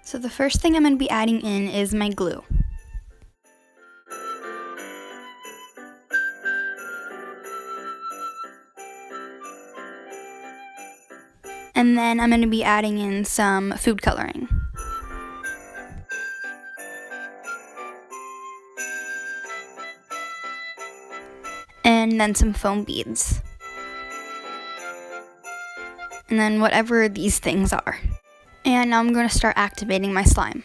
So the first thing I'm going to be adding in is my glue. And then I'm going to be adding in some food coloring. And then some foam beads. And then whatever these things are. And now I'm going to start activating my slime.